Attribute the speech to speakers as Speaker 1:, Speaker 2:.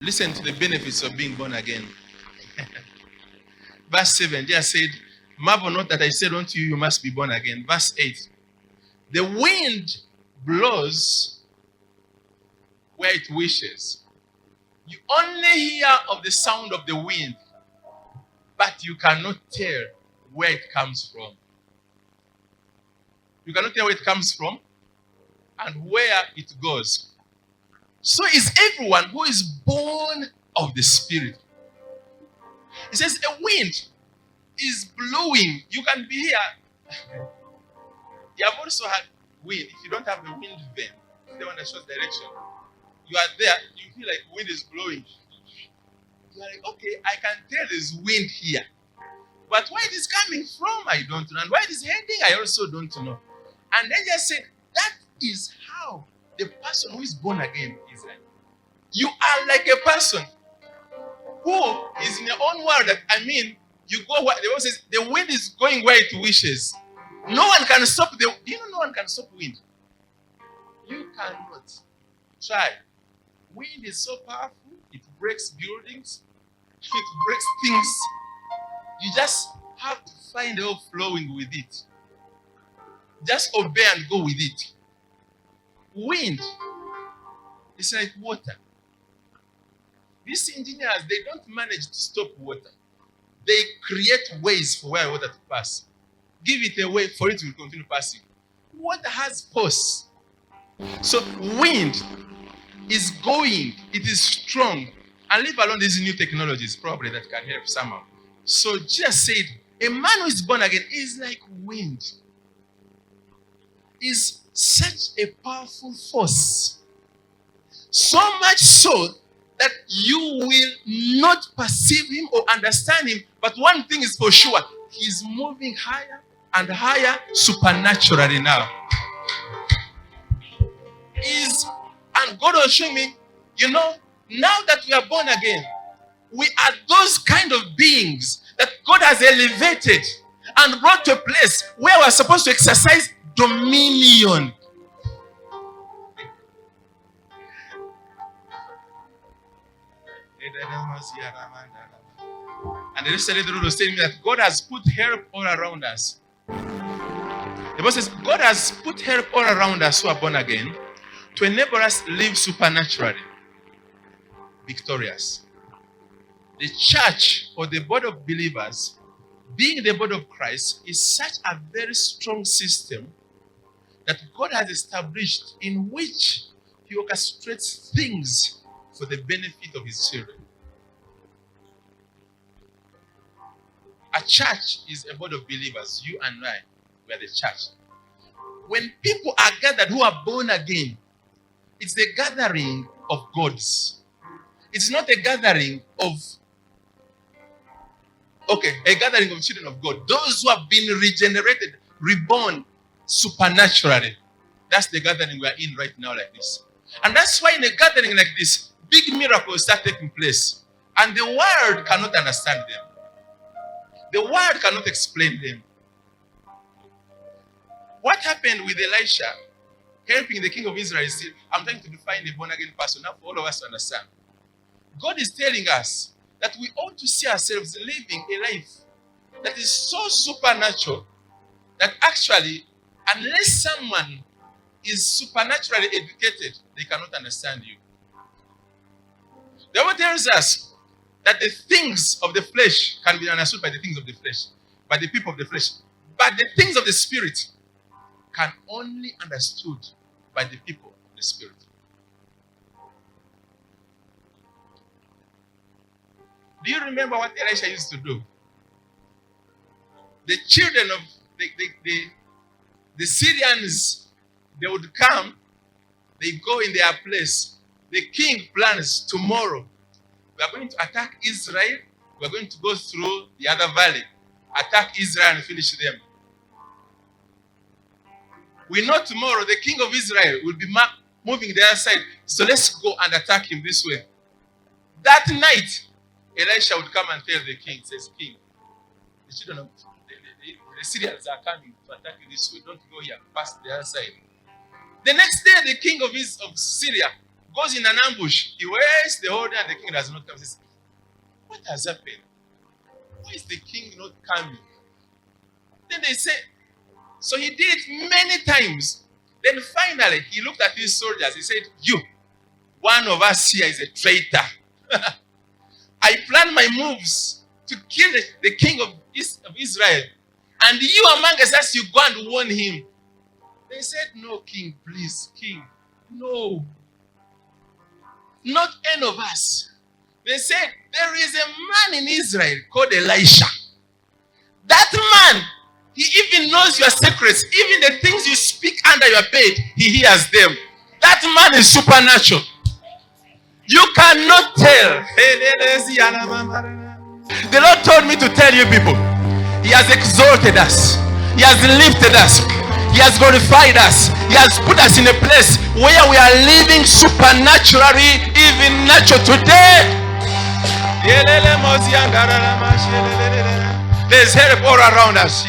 Speaker 1: Listen to the benefits of being born again. Verse 7, there said, marvel not that I said unto you, you must be born again. Verse 8, the wind blows where it wishes. You only hear of the sound of the wind, but you cannot tell where it comes from. You cannot tell where it comes from and where it goes. So is everyone who is born of the Spirit. It says a wind is blowing. You can be here. You have also had wind. If you don't have the wind vane, the one that shows direction, you are there, you feel like wind is blowing. You are like, okay, I can tell there's wind here. But where it is coming from, I don't know. And where it is heading, I also don't know. And then just said, that is how the person who is born again is like. You are like a person who is in your own world. You go where the Bible says the wind is going where it wishes. No one can stop the. You know, no one can stop wind. You cannot. Try. Wind is so powerful. It breaks buildings. It breaks things. You just have to find a way of flowing with it. Just obey and go with it. Wind is like water. These engineers, they don't manage to stop water. They create ways for where water to pass. Give it a way for it to continue passing. Water has force. So wind is going, it is strong. And leave alone these new technologies probably that can help somehow. So Jesus said, a man who is born again is like wind. Is such a powerful force. So much so that you will not perceive him or understand him. But one thing is for sure, he's moving higher and higher supernaturally now. And God was showing me, now that we are born again, we are those kind of beings that God has elevated and brought to a place where we're supposed to exercise dominion. And the rest of the Lord was telling me that God has put help all around us. The Bible says God has put help all around us who are born again to enable us to live supernaturally, victorious. The church or the body of believers, being the body of Christ, is such a very strong system that God has established in which he orchestrates things for the benefit of his children. A church is a body of believers. You and I, we are the church. When people are gathered who are born again, it's the gathering of gods. It's not a gathering of, a gathering of children of God. Those who have been regenerated, reborn supernaturally. That's the gathering we are in right now like this. And that's why in a gathering like this, big miracles start taking place. And the world cannot understand them. The world cannot explain them. What happened with Elisha helping the king of Israel is still, I'm trying to define a born again person now for all of us to understand. God is telling us that we ought to see ourselves living a life that is so supernatural that actually, unless someone is supernaturally educated, they cannot understand you. The Bible tells us that the things of the flesh can be understood by the things of the flesh, by the people of the flesh. But the things of the spirit can only understood by the people of the spirit. Do you remember what Elisha used to do? The children of the Syrians, they would come, they go in their place. The king plans tomorrow. We are going to attack Israel. We are going to go through the other valley, attack Israel and finish them. We know tomorrow the king of Israel will be moving the other side. So let's go and attack him this way. That night, Elisha would come and tell the king, says, King, the children of the Syrians are coming to attack you this way. Don't go here, pass the other side. The next day, the king of Syria goes in an ambush. He waits the whole day and the king does not come. He says, what has happened? Why is the king not coming? Then they say, so he did it many times. Then finally, he looked at his soldiers. He said, you, one of us here is a traitor. I plan my moves to kill the king of Israel. And you among us, you go and warn him. They said, no, king, please, king. No. Not any of us. They said, there is a man in Israel called Elisha. That man, he even knows your secrets. Even the things you speak under your bed, he hears them. That man is supernatural. You cannot tell. The Lord told me to tell you people, He has exalted us. He has lifted us. He has glorified us. He has put us in a place where we are living supernaturally, even natural today. There's help all around us.